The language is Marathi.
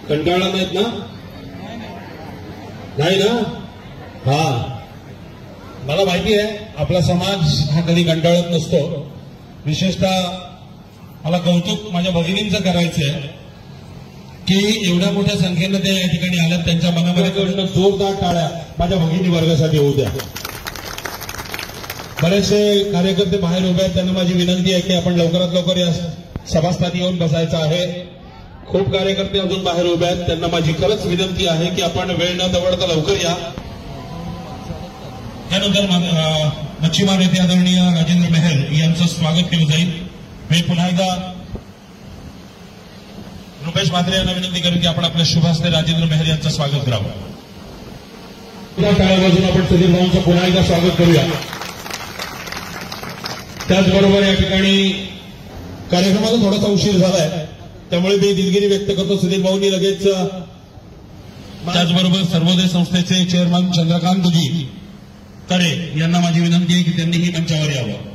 कंटाळला नाहीत ना? नाही ना? हा, मला माहिती आहे आपला समाज हा कधी कंटाळत नसतो. विशेषतः मला कौतुक माझ्या भगिनींचं करायचंय की एवढ्या मोठ्या संख्येनं ते या ठिकाणी आल्यात. त्यांच्या मनामध्ये जोरदार टाळ्या माझ्या भगिनी वर्गासाठी होऊ द्या. बरेचसे कार्यकर्ते बाहेर उभे आहेत, त्यांना माझी विनंती आहे की आपण लवकरात लवकर या सभास्थानी येऊन बसायचं आहे. खूप कार्यकर्ते अजून बाहेर उभे आहेत, त्यांना माझी खरंच विनंती आहे की आपण वेळ न दवडता लवकर या. त्यानंतर मच्छीमार नेते आदरणीय राजेंद्र मेहर यांचं स्वागत केलं जाईल. मी पुन्हा एकदा रुपेश म्हात्रे यांना विनंती करेन की आपण आपल्या शुभ हस्ते राजेंद्र मेहर यांचं स्वागत करावं. टाळ्यापासून आपण सुधीर भाऊंचं पुन्हा एकदा स्वागत करूया. त्याचबरोबर या ठिकाणी कार्यक्रमाला थोडासा उशीर झालाय, त्यामुळे मी दिलगिरी व्यक्त करतो. सुधीर भाऊंनी लगेच त्याचबरोबर सर्वोदय संस्थेचे चेअरमन चंद्रकांतजी करे यांना माझी विनंती आहे की त्यांनीही मंचावर यावं.